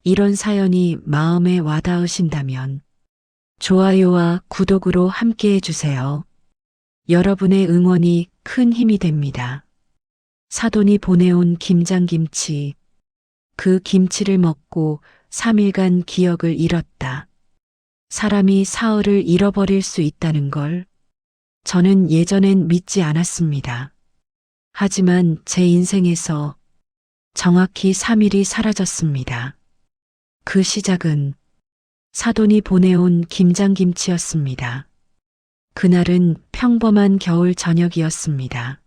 이런 사연이 마음에 와닿으신다면 좋아요와 구독으로 함께 해주세요. 여러분의 응원이 큰 힘이 됩니다. 사돈이 보내온 김장김치. 그 김치를 먹고 3일간 기억을 잃었다. 사람이 사흘을 잃어버릴 수 있다는 걸 저는 예전엔 믿지 않았습니다. 하지만 제 인생에서 정확히 3일이 사라졌습니다. 그 시작은 사돈이 보내온 김장김치였습니다. 그날은 평범한 겨울 저녁이었습니다.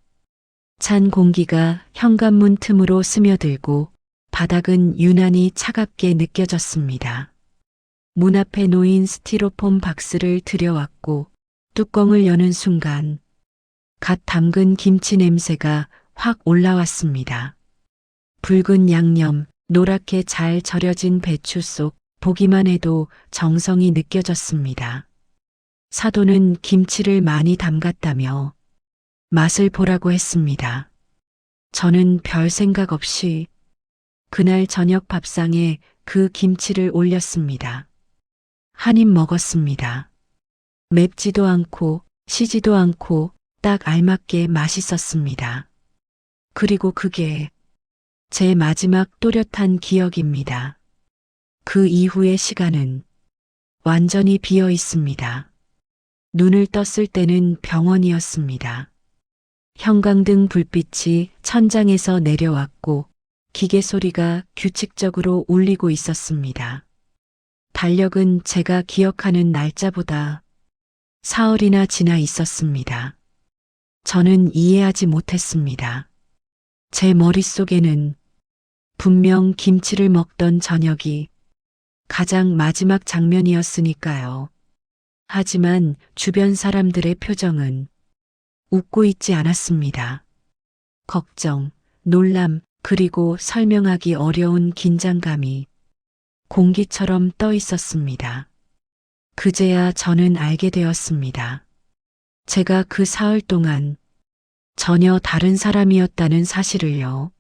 찬 공기가 현관문 틈으로 스며들고 바닥은 유난히 차갑게 느껴졌습니다. 문 앞에 놓인 스티로폼 박스를 들여왔고 뚜껑을 여는 순간 갓 담근 김치 냄새가 확 올라왔습니다. 붉은 양념, 노랗게 잘 절여진 배추 속 보기만 해도 정성이 느껴졌습니다. 사돈은 김치를 많이 담갔다며 맛을 보라고 했습니다. 저는 별 생각 없이 그날 저녁 밥상에 그 김치를 올렸습니다. 한 입 먹었습니다. 맵지도 않고 시지도 않고 딱 알맞게 맛있었습니다. 그리고 그게 제 마지막 또렷한 기억입니다. 그 이후의 시간은 완전히 비어 있습니다. 눈을 떴을 때는 병원이었습니다. 형광등 불빛이 천장에서 내려왔고 기계 소리가 규칙적으로 울리고 있었습니다. 달력은 제가 기억하는 날짜보다 사흘이나 지나 있었습니다. 저는 이해하지 못했습니다. 제 머릿속에는 분명 김치를 먹던 저녁이 가장 마지막 장면이었으니까요. 하지만 주변 사람들의 표정은 웃고 있지 않았습니다. 걱정, 놀람, 그리고 설명하기 어려운 긴장감이 공기처럼 떠 있었습니다. 그제야 저는 알게 되었습니다. 제가 그 사흘 동안 전혀 다른 사람이었다는 사실을요.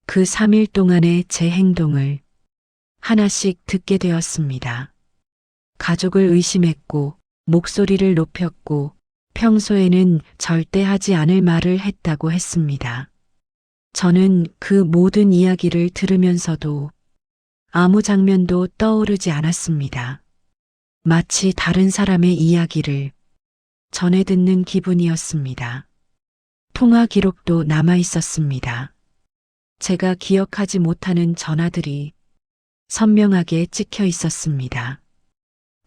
그 3일 동안의 제 행동을 하나씩 듣게 되었습니다. 가족을 의심했고, 목소리를 높였고, 평소에는 절대 하지 않을 말을 했다고 했습니다. 저는 그 모든 이야기를 들으면서도 아무 장면도 떠오르지 않았습니다. 마치 다른 사람의 이야기를 전해 듣는 기분이었습니다. 통화 기록도 남아 있었습니다. 제가 기억하지 못하는 전화들이 선명하게 찍혀 있었습니다.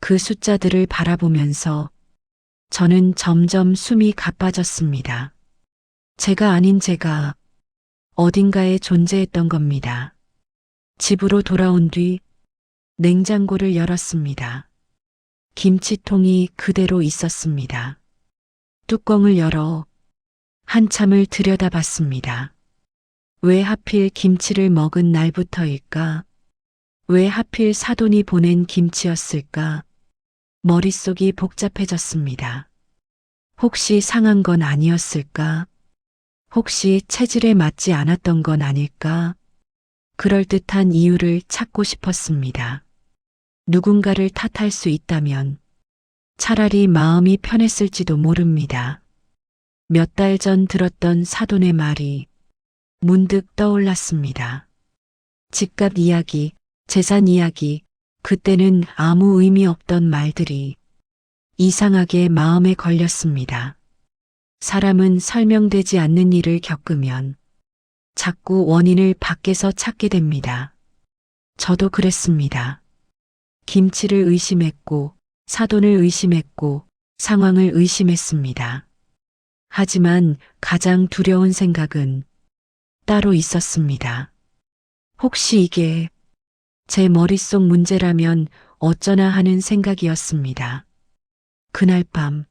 그 숫자들을 바라보면서 저는 점점 숨이 가빠졌습니다. 제가 아닌 제가 어딘가에 존재했던 겁니다. 집으로 돌아온 뒤 냉장고를 열었습니다. 김치통이 그대로 있었습니다. 뚜껑을 열어 한참을 들여다봤습니다. 왜 하필 김치를 먹은 날부터일까? 왜 하필 사돈이 보낸 김치였을까? 머릿속이 복잡해졌습니다. 혹시 상한 건 아니었을까? 혹시 체질에 맞지 않았던 건 아닐까? 그럴듯한 이유를 찾고 싶었습니다. 누군가를 탓할 수 있다면 차라리 마음이 편했을지도 모릅니다. 몇 달 전 들었던 사돈의 말이 문득 떠올랐습니다. 집값 이야기, 재산 이야기, 그때는 아무 의미 없던 말들이 이상하게 마음에 걸렸습니다. 사람은 설명되지 않는 일을 겪으면 자꾸 원인을 밖에서 찾게 됩니다. 저도 그랬습니다. 김치를 의심했고, 사돈을 의심했고, 상황을 의심했습니다. 하지만 가장 두려운 생각은 따로 있었습니다. 혹시 이게 제 머릿속 문제라면 어쩌나 하는 생각이었습니다. 그날 밤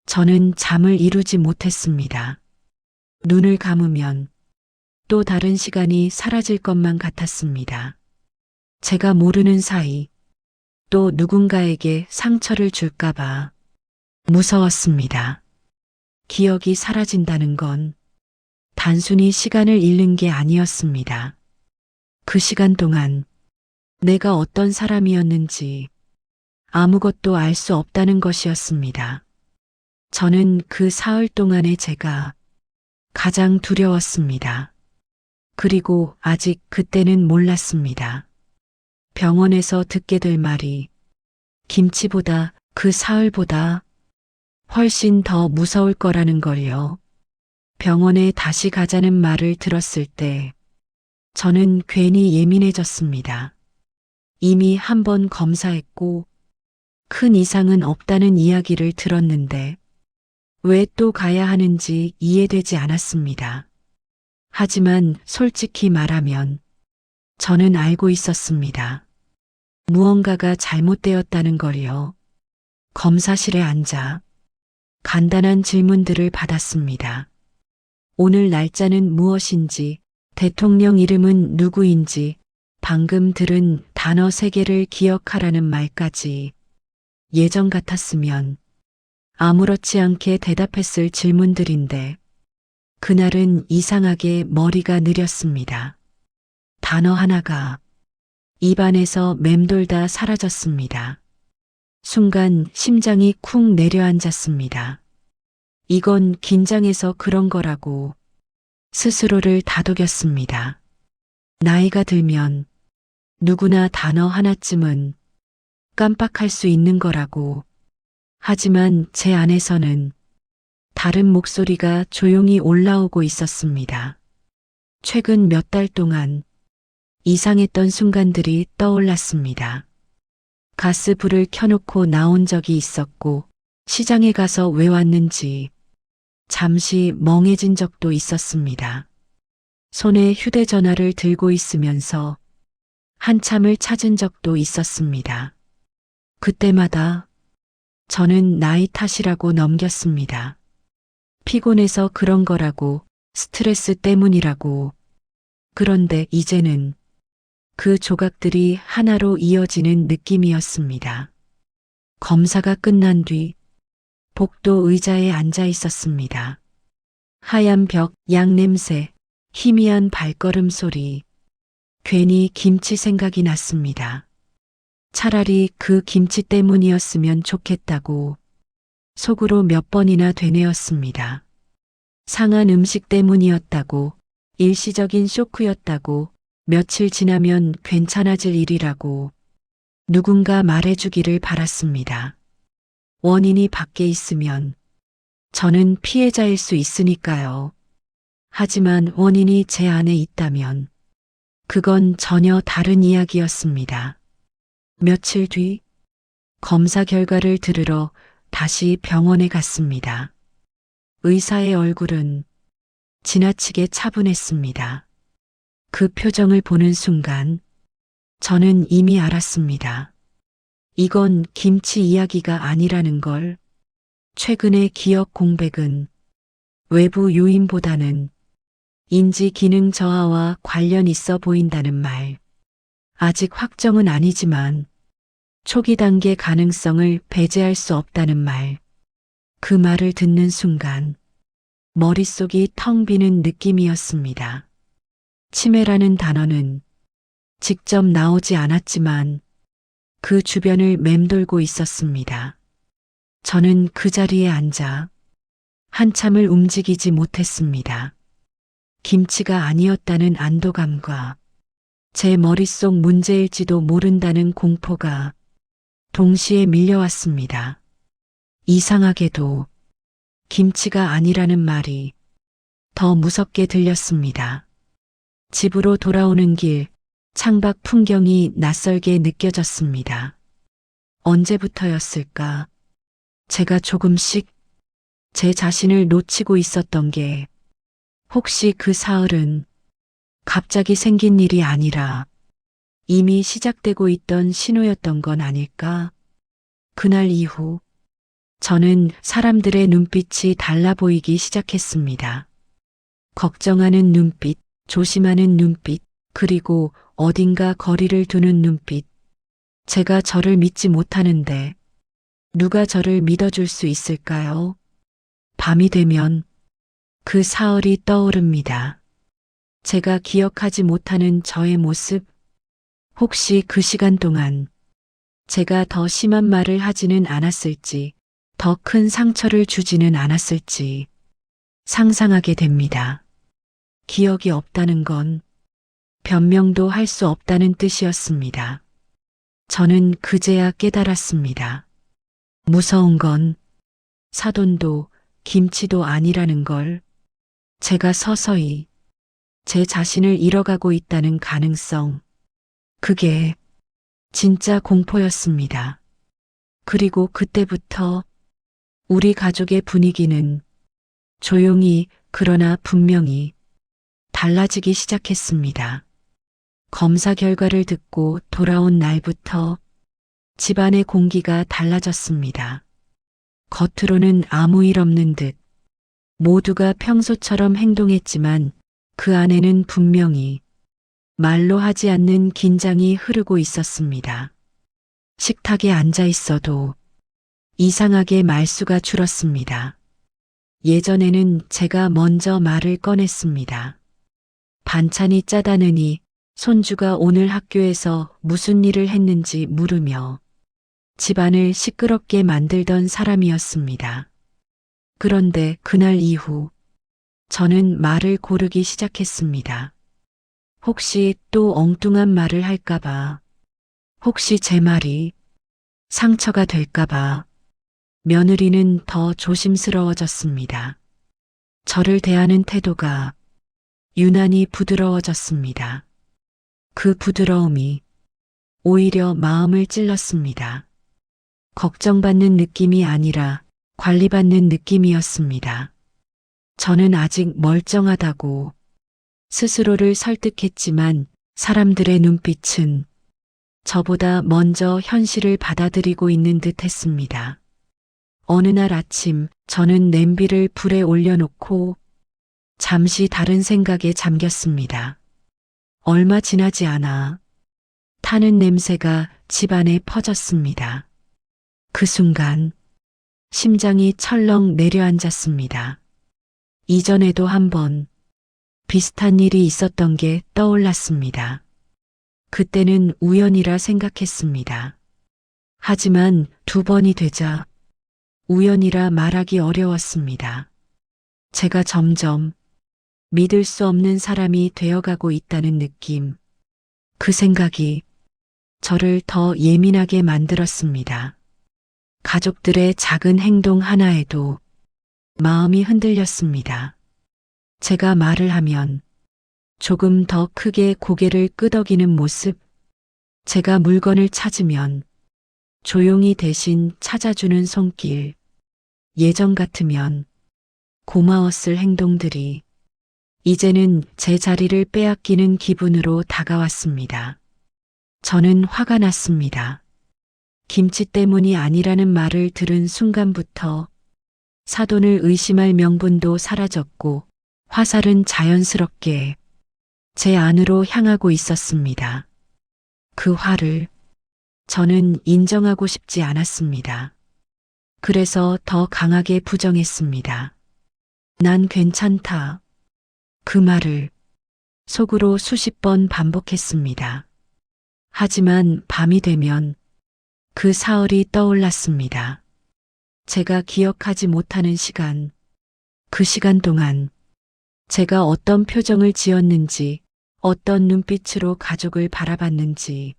저는 잠을 이루지 못했습니다. 눈을 감으면 또 다른 시간이 사라질 것만 같았습니다. 제가 모르는 사이 또 누군가에게 상처를 줄까봐 무서웠습니다. 기억이 사라진다는 건 단순히 시간을 잃는 게 아니었습니다. 그 시간 동안 내가 어떤 사람이었는지 아무것도 알 수 없다는 것이었습니다. 저는 그 사흘 동안의 제가 가장 두려웠습니다. 그리고 아직 그때는 몰랐습니다. 병원에서 듣게 될 말이 김치보다 그 사흘보다 훨씬 더 무서울 거라는 걸요. 병원에 다시 가자는 말을 들었을 때 저는 괜히 예민해졌습니다. 이미 한 번 검사했고 큰 이상은 없다는 이야기를 들었는데 왜 또 가야 하는지 이해되지 않았습니다. 하지만 솔직히 말하면 저는 알고 있었습니다. 무언가가 잘못되었다는 걸요. 검사실에 앉아 간단한 질문들을 받았습니다. 오늘 날짜는 무엇인지, 대통령 이름은 누구인지, 방금 들은 단어 3개를 기억하라는 말까지. 예전 같았으면 아무렇지 않게 대답했을 질문들인데 그날은 이상하게 머리가 느렸습니다. 단어 하나가 입안에서 맴돌다 사라졌습니다. 순간 심장이 쿵 내려앉았습니다. 이건 긴장해서 그런 거라고 스스로를 다독였습니다. 나이가 들면 누구나 단어 하나쯤은 깜빡할 수 있는 거라고. 하지만 제 안에서는 다른 목소리가 조용히 올라오고 있었습니다. 최근 몇 달 동안 이상했던 순간들이 떠올랐습니다. 가스불을 켜놓고 나온 적이 있었고, 시장에 가서 왜 왔는지 잠시 멍해진 적도 있었습니다. 손에 휴대전화를 들고 있으면서 한참을 찾은 적도 있었습니다. 그때마다 저는 나이 탓이라고 넘겼습니다. 피곤해서 그런 거라고, 스트레스 때문이라고. 그런데 이제는 그 조각들이 하나로 이어지는 느낌이었습니다. 검사가 끝난 뒤 복도 의자에 앉아 있었습니다. 하얀 벽, 양 냄새, 희미한 발걸음 소리. 괜히 김치 생각이 났습니다. 차라리 그 김치 때문이었으면 좋겠다고 속으로 몇 번이나 되뇌었습니다. 상한 음식 때문이었다고, 일시적인 쇼크였다고, 며칠 지나면 괜찮아질 일이라고 누군가 말해주기를 바랐습니다. 원인이 밖에 있으면 저는 피해자일 수 있으니까요. 하지만 원인이 제 안에 있다면 그건 전혀 다른 이야기였습니다. 며칠 뒤 검사 결과를 들으러 다시 병원에 갔습니다. 의사의 얼굴은 지나치게 차분했습니다. 그 표정을 보는 순간 저는 이미 알았습니다. 이건 김치 이야기가 아니라는 걸. 최근의 기억 공백은 외부 요인보다는 인지 기능 저하와 관련 있어 보인다는 말. 아직 확정은 아니지만 초기 단계 가능성을 배제할 수 없다는 말. 그 말을 듣는 순간 머릿속이 텅 비는 느낌이었습니다. 치매라는 단어는 직접 나오지 않았지만 그 주변을 맴돌고 있었습니다. 저는 그 자리에 앉아 한참을 움직이지 못했습니다. 김치가 아니었다는 안도감과 제 머릿속 문제일지도 모른다는 공포가 동시에 밀려왔습니다. 이상하게도 김치가 아니라는 말이 더 무섭게 들렸습니다. 집으로 돌아오는 길, 창밖 풍경이 낯설게 느껴졌습니다. 언제부터였을까? 제가 조금씩 제 자신을 놓치고 있었던 게 혹시 그 사흘은 갑자기 생긴 일이 아니라 이미 시작되고 있던 신호였던 건 아닐까? 그날 이후 저는 사람들의 눈빛이 달라 보이기 시작했습니다. 걱정하는 눈빛, 조심하는 눈빛, 그리고 어딘가 거리를 두는 눈빛. 제가 저를 믿지 못하는데 누가 저를 믿어줄 수 있을까요? 밤이 되면 그 사흘이 떠오릅니다. 제가 기억하지 못하는 저의 모습, 혹시 그 시간 동안 제가 더 심한 말을 하지는 않았을지, 더 큰 상처를 주지는 않았을지 상상하게 됩니다. 기억이 없다는 건 변명도 할 수 없다는 뜻이었습니다. 저는 그제야 깨달았습니다. 무서운 건 사돈도 김치도 아니라는 걸, 제가 서서히 제 자신을 잃어가고 있다는 가능성, 그게 진짜 공포였습니다. 그리고 그때부터 우리 가족의 분위기는 조용히 그러나 분명히 달라지기 시작했습니다. 검사 결과를 듣고 돌아온 날부터 집안의 공기가 달라졌습니다. 겉으로는 아무 일 없는 듯 모두가 평소처럼 행동했지만 그 안에는 분명히 말로 하지 않는 긴장이 흐르고 있었습니다. 식탁에 앉아 있어도 이상하게 말수가 줄었습니다. 예전에는 제가 먼저 말을 꺼냈습니다. 반찬이 짜다느니 손주가 오늘 학교에서 무슨 일을 했는지 물으며 집안을 시끄럽게 만들던 사람이었습니다. 그런데 그날 이후 저는 말을 고르기 시작했습니다. 혹시 또 엉뚱한 말을 할까봐, 혹시 제 말이 상처가 될까봐. 며느리는 더 조심스러워졌습니다. 저를 대하는 태도가 유난히 부드러워졌습니다. 그 부드러움이 오히려 마음을 찔렀습니다. 걱정받는 느낌이 아니라 관리받는 느낌이었습니다. 저는 아직 멀쩡하다고 스스로를 설득했지만 사람들의 눈빛은 저보다 먼저 현실을 받아들이고 있는 듯 했습니다. 어느 날 아침 저는 냄비를 불에 올려놓고 잠시 다른 생각에 잠겼습니다. 얼마 지나지 않아 타는 냄새가 집안에 퍼졌습니다. 그 순간 심장이 철렁 내려앉았습니다. 이전에도 한번 비슷한 일이 있었던 게 떠올랐습니다. 그때는 우연이라 생각했습니다. 하지만 두 번이 되자 우연이라 말하기 어려웠습니다. 제가 점점 믿을 수 없는 사람이 되어가고 있다는 느낌, 그 생각이 저를 더 예민하게 만들었습니다. 가족들의 작은 행동 하나에도 마음이 흔들렸습니다. 제가 말을 하면 조금 더 크게 고개를 끄덕이는 모습, 제가 물건을 찾으면 조용히 대신 찾아주는 손길, 예전 같으면 고마웠을 행동들이 이제는 제 자리를 빼앗기는 기분으로 다가왔습니다. 저는 화가 났습니다. 김치 때문이 아니라는 말을 들은 순간부터 사돈을 의심할 명분도 사라졌고 화살은 자연스럽게 제 안으로 향하고 있었습니다. 그 화를 저는 인정하고 싶지 않았습니다. 그래서 더 강하게 부정했습니다. 난 괜찮다. 그 말을 속으로 수십 번 반복했습니다. 하지만 밤이 되면 그 사흘이 떠올랐습니다. 제가 기억하지 못하는 시간, 그 시간 동안 제가 어떤 표정을 지었는지, 어떤 눈빛으로 가족을 바라봤는지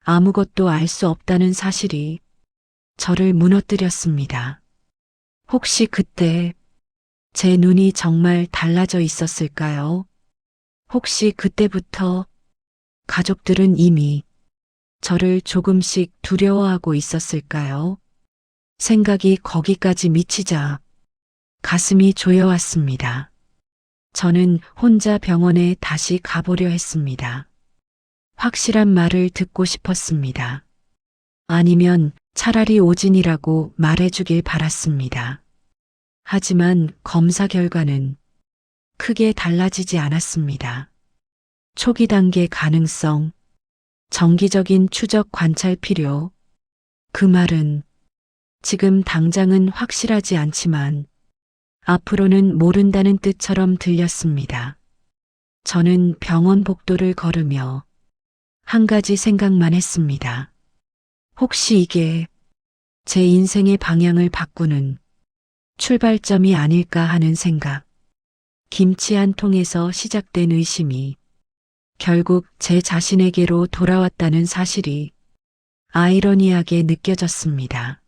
아무것도 알 수 없다는 사실이 저를 무너뜨렸습니다. 혹시 그때 제 눈이 정말 달라져 있었을까요? 혹시 그때부터 가족들은 이미 저를 조금씩 두려워하고 있었을까요? 생각이 거기까지 미치자 가슴이 조여왔습니다. 저는 혼자 병원에 다시 가보려 했습니다. 확실한 말을 듣고 싶었습니다. 아니면 차라리 오진이라고 말해주길 바랐습니다. 하지만 검사 결과는 크게 달라지지 않았습니다. 초기 단계 가능성, 정기적인 추적 관찰 필요. 그 말은 지금 당장은 확실하지 않지만 앞으로는 모른다는 뜻처럼 들렸습니다. 저는 병원 복도를 걸으며 한 가지 생각만 했습니다. 혹시 이게 제 인생의 방향을 바꾸는 출발점이 아닐까 하는 생각. 김치 한 통에서 시작된 의심이 결국 제 자신에게로 돌아왔다는 사실이 아이러니하게 느껴졌습니다.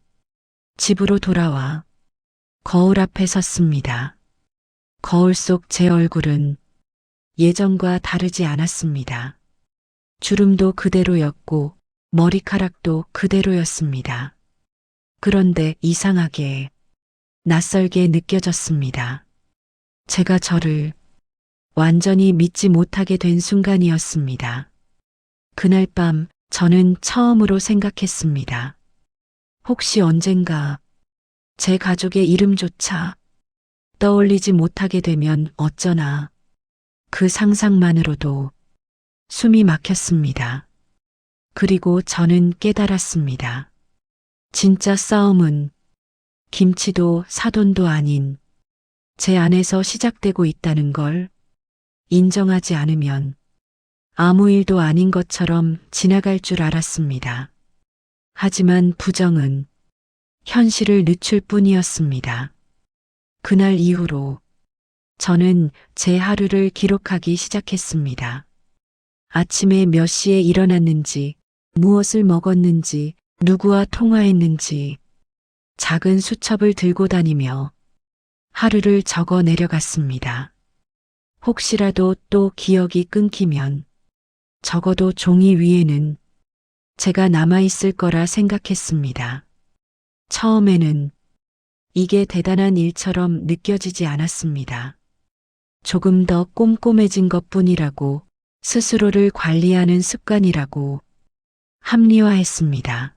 집으로 돌아와 거울 앞에 섰습니다. 거울 속 제 얼굴은 예전과 다르지 않았습니다. 주름도 그대로였고 머리카락도 그대로였습니다. 그런데 이상하게 낯설게 느껴졌습니다. 제가 저를 완전히 믿지 못하게 된 순간이었습니다. 그날 밤 저는 처음으로 생각했습니다. 혹시 언젠가 제 가족의 이름조차 떠올리지 못하게 되면 어쩌나. 그 상상만으로도 숨이 막혔습니다. 그리고 저는 깨달았습니다. 진짜 싸움은 김치도 사돈도 아닌 제 안에서 시작되고 있다는 걸 인정하지 않으면 아무 일도 아닌 것처럼 지나갈 줄 알았습니다. 하지만 부정은 현실을 늦출 뿐이었습니다. 그날 이후로 저는 제 하루를 기록하기 시작했습니다. 아침에 몇 시에 일어났는지, 무엇을 먹었는지, 누구와 통화했는지, 작은 수첩을 들고 다니며 하루를 적어 내려갔습니다. 혹시라도 또 기억이 끊기면 적어도 종이 위에는 제가 남아있을 거라 생각했습니다. 처음에는 이게 대단한 일처럼 느껴지지 않았습니다. 조금 더 꼼꼼해진 것뿐이라고, 스스로를 관리하는 습관이라고 합리화했습니다.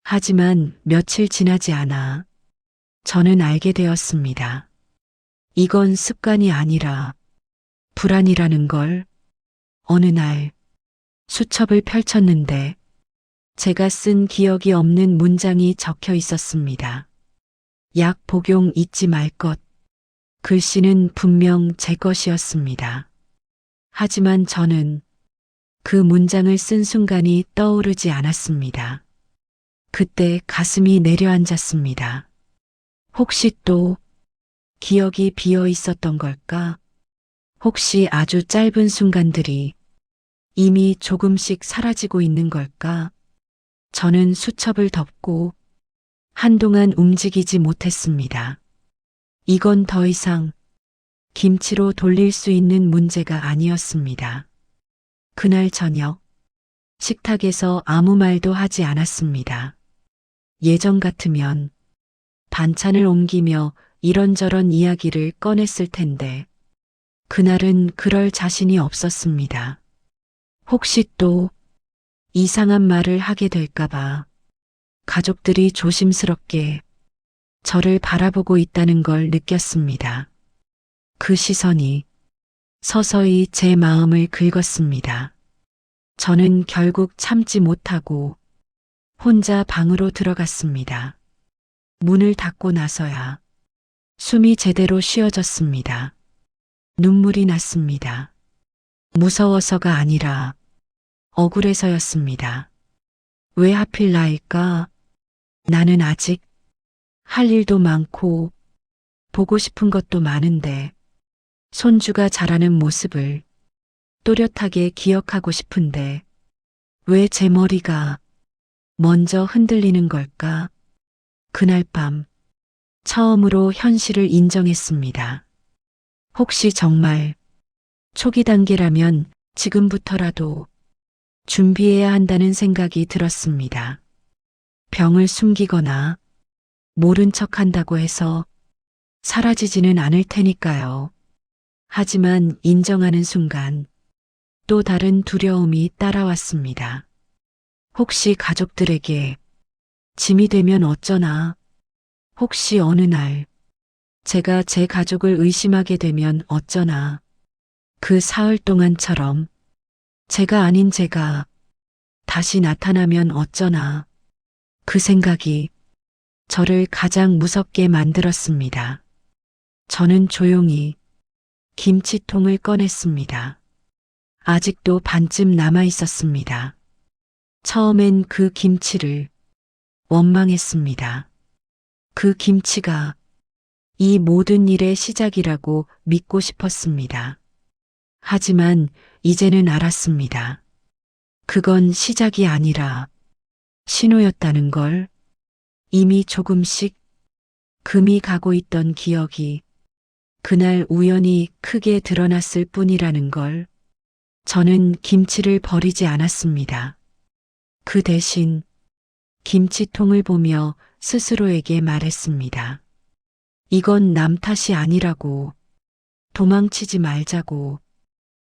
하지만 며칠 지나지 않아 저는 알게 되었습니다. 이건 습관이 아니라 불안이라는 걸. 어느 날 수첩을 펼쳤는데 제가 쓴 기억이 없는 문장이 적혀 있었습니다. 약 복용 잊지 말 것. 글씨는 분명 제 것이었습니다. 하지만 저는 그 문장을 쓴 순간이 떠오르지 않았습니다. 그때 가슴이 내려앉았습니다. 혹시 또 기억이 비어 있었던 걸까? 혹시 아주 짧은 순간들이 이미 조금씩 사라지고 있는 걸까? 저는 수첩을 덮고 한동안 움직이지 못했습니다. 이건 더 이상 김치로 돌릴 수 있는 문제가 아니었습니다. 그날 저녁 식탁에서 아무 말도 하지 않았습니다. 예전 같으면 반찬을 옮기며 이런저런 이야기를 꺼냈을 텐데 그날은 그럴 자신이 없었습니다. 혹시 또 이상한 말을 하게 될까봐 가족들이 조심스럽게 저를 바라보고 있다는 걸 느꼈습니다. 그 시선이 서서히 제 마음을 긁었습니다. 저는 결국 참지 못하고 혼자 방으로 들어갔습니다. 문을 닫고 나서야 숨이 제대로 쉬어졌습니다. 눈물이 났습니다. 무서워서가 아니라 억울해서였습니다. 왜 하필 나일까? 나는 아직 할 일도 많고 보고 싶은 것도 많은데 손주가 자라는 모습을 또렷하게 기억하고 싶은데 왜 제 머리가 먼저 흔들리는 걸까? 그날 밤 처음으로 현실을 인정했습니다. 혹시 정말 초기 단계라면 지금부터라도 준비해야 한다는 생각이 들었습니다. 병을 숨기거나 모른 척 한다고 해서 사라지지는 않을 테니까요. 하지만 인정하는 순간 또 다른 두려움이 따라왔습니다. 혹시 가족들에게 짐이 되면 어쩌나? 혹시 어느 날 제가 제 가족을 의심하게 되면 어쩌나? 그 사흘 동안처럼 제가 아닌 제가 다시 나타나면 어쩌나? 그 생각이 저를 가장 무섭게 만들었습니다. 저는 조용히 김치통을 꺼냈습니다. 아직도 반쯤 남아 있었습니다. 처음엔 그 김치를 원망했습니다. 그 김치가 이 모든 일의 시작이라고 믿고 싶었습니다. 하지만 이제는 알았습니다. 그건 시작이 아니라 신호였다는 걸. 이미 조금씩 금이 가고 있던 기억이 그날 우연히 크게 드러났을 뿐이라는 걸. 저는 김치를 버리지 않았습니다. 그 대신 김치통을 보며 스스로에게 말했습니다. 이건 남 탓이 아니라고. 도망치지 말자고.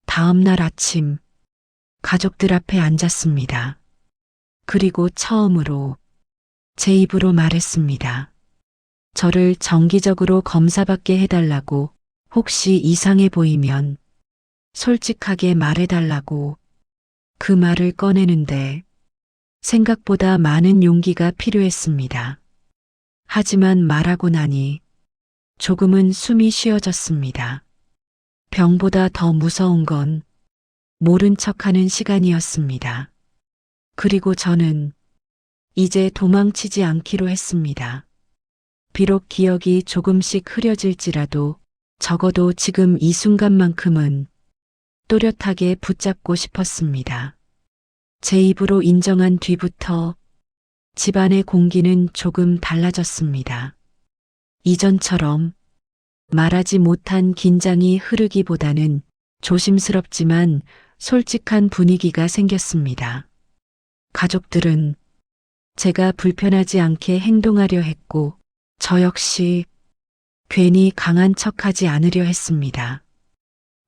다음 날 아침 가족들 앞에 앉았습니다. 그리고 처음으로 제 입으로 말했습니다. 저를 정기적으로 검사받게 해달라고, 혹시 이상해 보이면 솔직하게 말해달라고. 그 말을 꺼내는데 생각보다 많은 용기가 필요했습니다. 하지만 말하고 나니 조금은 숨이 쉬어졌습니다. 병보다 더 무서운 건 모른 척하는 시간이었습니다. 그리고 저는 이제 도망치지 않기로 했습니다. 비록 기억이 조금씩 흐려질지라도 적어도 지금 이 순간만큼은 또렷하게 붙잡고 싶었습니다. 제 입으로 인정한 뒤부터 집안의 공기는 조금 달라졌습니다. 이전처럼 말하지 못한 긴장이 흐르기보다는 조심스럽지만 솔직한 분위기가 생겼습니다. 가족들은 제가 불편하지 않게 행동하려 했고, 저 역시 괜히 강한 척하지 않으려 했습니다.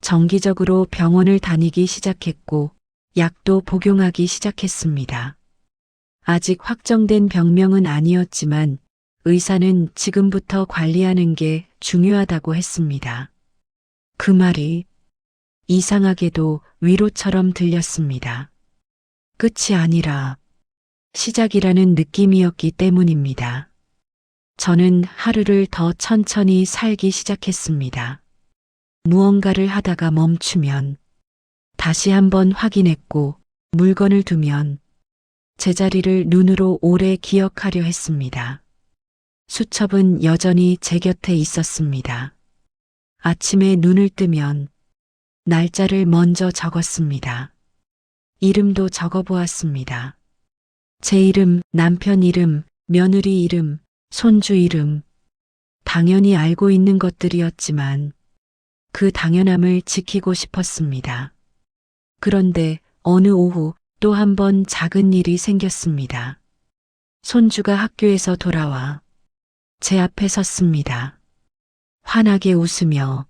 정기적으로 병원을 다니기 시작했고, 약도 복용하기 시작했습니다. 아직 확정된 병명은 아니었지만 의사는 지금부터 관리하는 게 중요하다고 했습니다. 그 말이 이상하게도 위로처럼 들렸습니다. 끝이 아니라 시작이라는 느낌이었기 때문입니다. 저는 하루를 더 천천히 살기 시작했습니다. 무언가를 하다가 멈추면 다시 한번 확인했고, 물건을 두면 제자리를 눈으로 오래 기억하려 했습니다. 수첩은 여전히 제 곁에 있었습니다. 아침에 눈을 뜨면 날짜를 먼저 적었습니다. 이름도 적어보았습니다. 제 이름, 남편 이름, 며느리 이름, 손주 이름. 당연히 알고 있는 것들이었지만 그 당연함을 지키고 싶었습니다. 그런데 어느 오후 또 한 번 작은 일이 생겼습니다. 손주가 학교에서 돌아와 제 앞에 섰습니다. 환하게 웃으며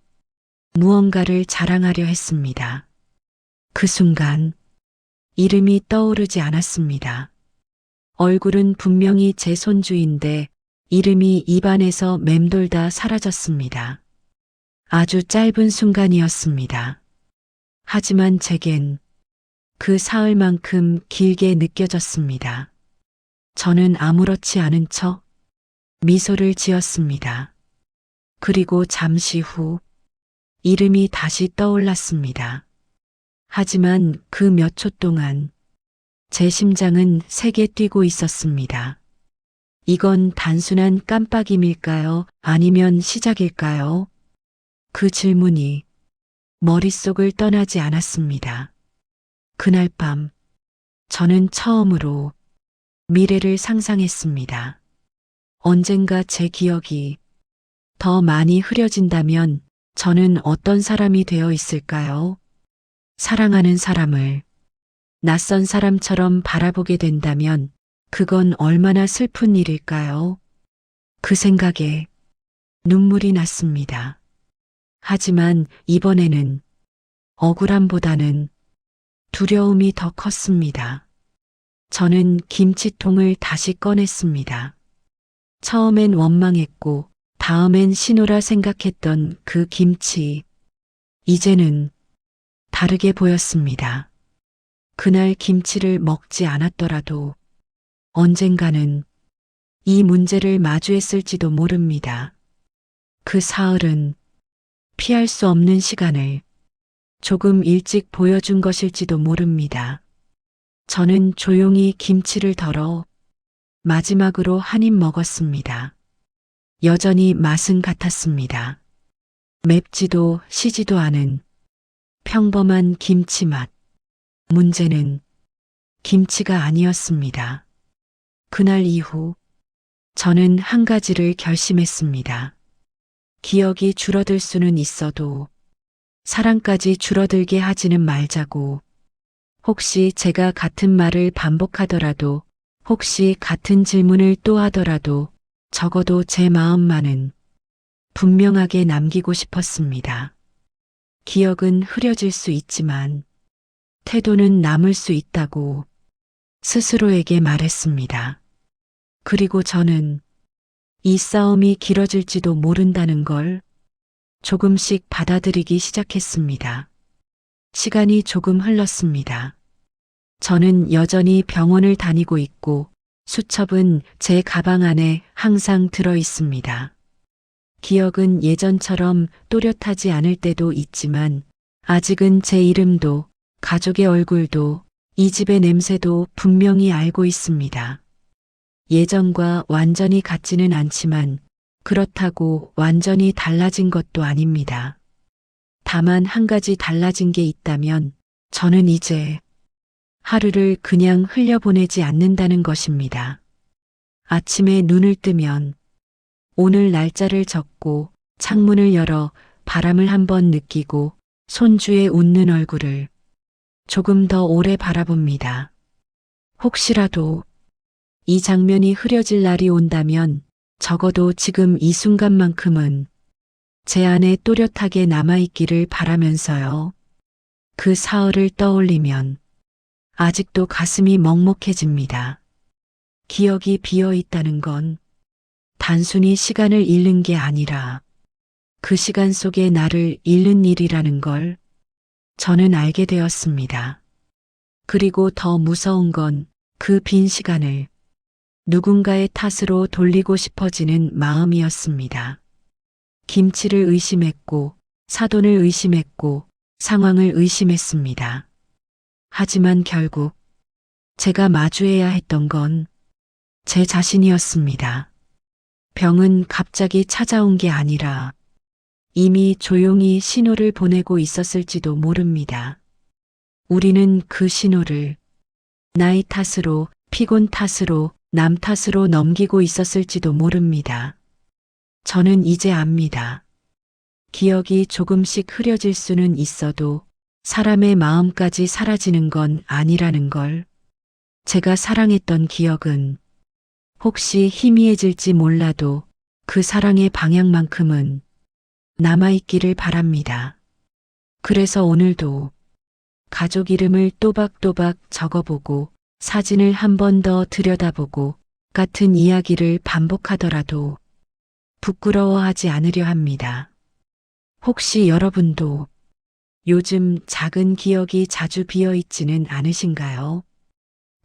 무언가를 자랑하려 했습니다. 그 순간 이름이 떠오르지 않았습니다. 얼굴은 분명히 제 손주인데 이름이 입안에서 맴돌다 사라졌습니다. 아주 짧은 순간이었습니다. 하지만 제겐 그 사흘만큼 길게 느껴졌습니다. 저는 아무렇지 않은 척 미소를 지었습니다. 그리고 잠시 후 이름이 다시 떠올랐습니다. 하지만 그 몇 초 동안 제 심장은 세게 뛰고 있었습니다. 이건 단순한 깜빡임일까요? 아니면 시작일까요? 그 질문이 머릿속을 떠나지 않았습니다. 그날 밤 저는 처음으로 미래를 상상했습니다. 언젠가 제 기억이 더 많이 흐려진다면 저는 어떤 사람이 되어 있을까요? 사랑하는 사람을 낯선 사람처럼 바라보게 된다면 그건 얼마나 슬픈 일일까요? 그 생각에 눈물이 났습니다. 하지만 이번에는 억울함보다는 두려움이 더 컸습니다. 저는 김치통을 다시 꺼냈습니다. 처음엔 원망했고 다음엔 신호라 생각했던 그 김치. 이제는 다르게 보였습니다. 그날 김치를 먹지 않았더라도 언젠가는 이 문제를 마주했을지도 모릅니다. 그 사흘은 피할 수 없는 시간을 조금 일찍 보여준 것일지도 모릅니다. 저는 조용히 김치를 덜어 마지막으로 한 입 먹었습니다. 여전히 맛은 같았습니다. 맵지도 시지도 않은 평범한 김치 맛. 문제는 김치가 아니었습니다. 그날 이후 저는 한 가지를 결심했습니다. 기억이 줄어들 수는 있어도 사랑까지 줄어들게 하지는 말자고. 혹시 제가 같은 말을 반복하더라도, 혹시 같은 질문을 또 하더라도 적어도 제 마음만은 분명하게 남기고 싶었습니다. 기억은 흐려질 수 있지만 태도는 남을 수 있다고 스스로에게 말했습니다. 그리고 저는 이 싸움이 길어질지도 모른다는 걸 조금씩 받아들이기 시작했습니다. 시간이 조금 흘렀습니다. 저는 여전히 병원을 다니고 있고 수첩은 제 가방 안에 항상 들어 있습니다. 기억은 예전처럼 또렷하지 않을 때도 있지만 아직은 제 이름도 가족의 얼굴도 이 집의 냄새도 분명히 알고 있습니다. 예전과 완전히 같지는 않지만 그렇다고 완전히 달라진 것도 아닙니다. 다만 한 가지 달라진 게 있다면 저는 이제 하루를 그냥 흘려보내지 않는다는 것입니다. 아침에 눈을 뜨면 오늘 날짜를 적고 창문을 열어 바람을 한번 느끼고 손주의 웃는 얼굴을 조금 더 오래 바라봅니다. 혹시라도 이 장면이 흐려질 날이 온다면 적어도 지금 이 순간만큼은 제 안에 또렷하게 남아있기를 바라면서요. 그 사흘을 떠올리면 아직도 가슴이 먹먹해집니다. 기억이 비어 있다는 건 단순히 시간을 잃는 게 아니라 그 시간 속에 나를 잃는 일이라는 걸 저는 알게 되었습니다. 그리고 더 무서운 건 그 빈 시간을 누군가의 탓으로 돌리고 싶어지는 마음이었습니다. 김치를 의심했고, 사돈을 의심했고, 상황을 의심했습니다. 하지만 결국 제가 마주해야 했던 건 제 자신이었습니다. 병은 갑자기 찾아온 게 아니라 이미 조용히 신호를 보내고 있었을지도 모릅니다. 우리는 그 신호를 나이 탓으로, 피곤 탓으로, 남 탓으로 넘기고 있었을지도 모릅니다. 저는 이제 압니다. 기억이 조금씩 흐려질 수는 있어도 사람의 마음까지 사라지는 건 아니라는 걸. 제가 사랑했던 기억은 혹시 희미해질지 몰라도 그 사랑의 방향만큼은 남아있기를 바랍니다. 그래서 오늘도 가족 이름을 또박또박 적어보고 사진을 한 번 더 들여다보고 같은 이야기를 반복하더라도 부끄러워하지 않으려 합니다. 혹시 여러분도 요즘 작은 기억이 자주 비어 있지는 않으신가요?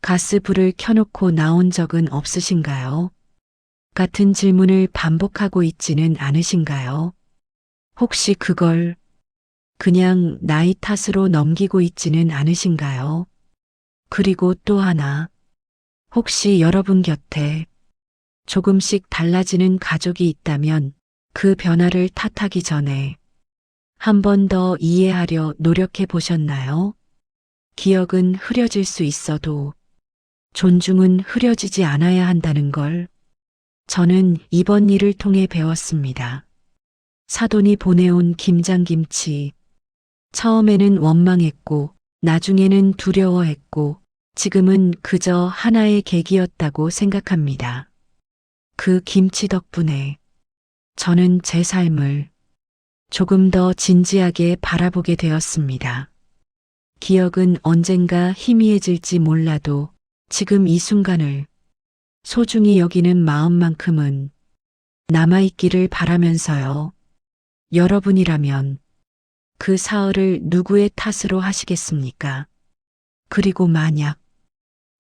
가스불을 켜놓고 나온 적은 없으신가요? 같은 질문을 반복하고 있지는 않으신가요? 혹시 그걸 그냥 나이 탓으로 넘기고 있지는 않으신가요? 그리고 또 하나, 혹시 여러분 곁에 조금씩 달라지는 가족이 있다면 그 변화를 탓하기 전에 한 번 더 이해하려 노력해 보셨나요? 기억은 흐려질 수 있어도 존중은 흐려지지 않아야 한다는 걸 저는 이번 일을 통해 배웠습니다. 사돈이 보내온 김장김치. 처음에는 원망했고, 나중에는 두려워했고, 지금은 그저 하나의 계기였다고 생각합니다. 그 김치 덕분에 저는 제 삶을 조금 더 진지하게 바라보게 되었습니다. 기억은 언젠가 희미해질지 몰라도 지금 이 순간을 소중히 여기는 마음만큼은 남아있기를 바라면서요. 여러분이라면 그 사흘을 누구의 탓으로 하시겠습니까? 그리고 만약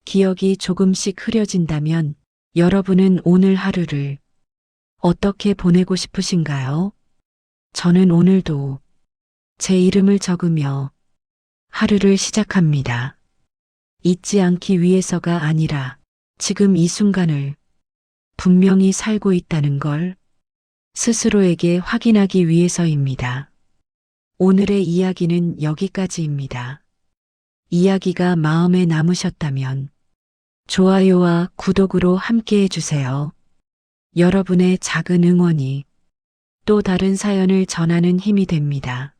기억이 조금씩 흐려진다면 여러분은 오늘 하루를 어떻게 보내고 싶으신가요? 저는 오늘도 제 이름을 적으며 하루를 시작합니다. 잊지 않기 위해서가 아니라 지금 이 순간을 분명히 살고 있다는 걸 스스로에게 확인하기 위해서입니다. 오늘의 이야기는 여기까지입니다. 이야기가 마음에 남으셨다면 좋아요와 구독으로 함께 해주세요. 여러분의 작은 응원이 또 다른 사연을 전하는 힘이 됩니다.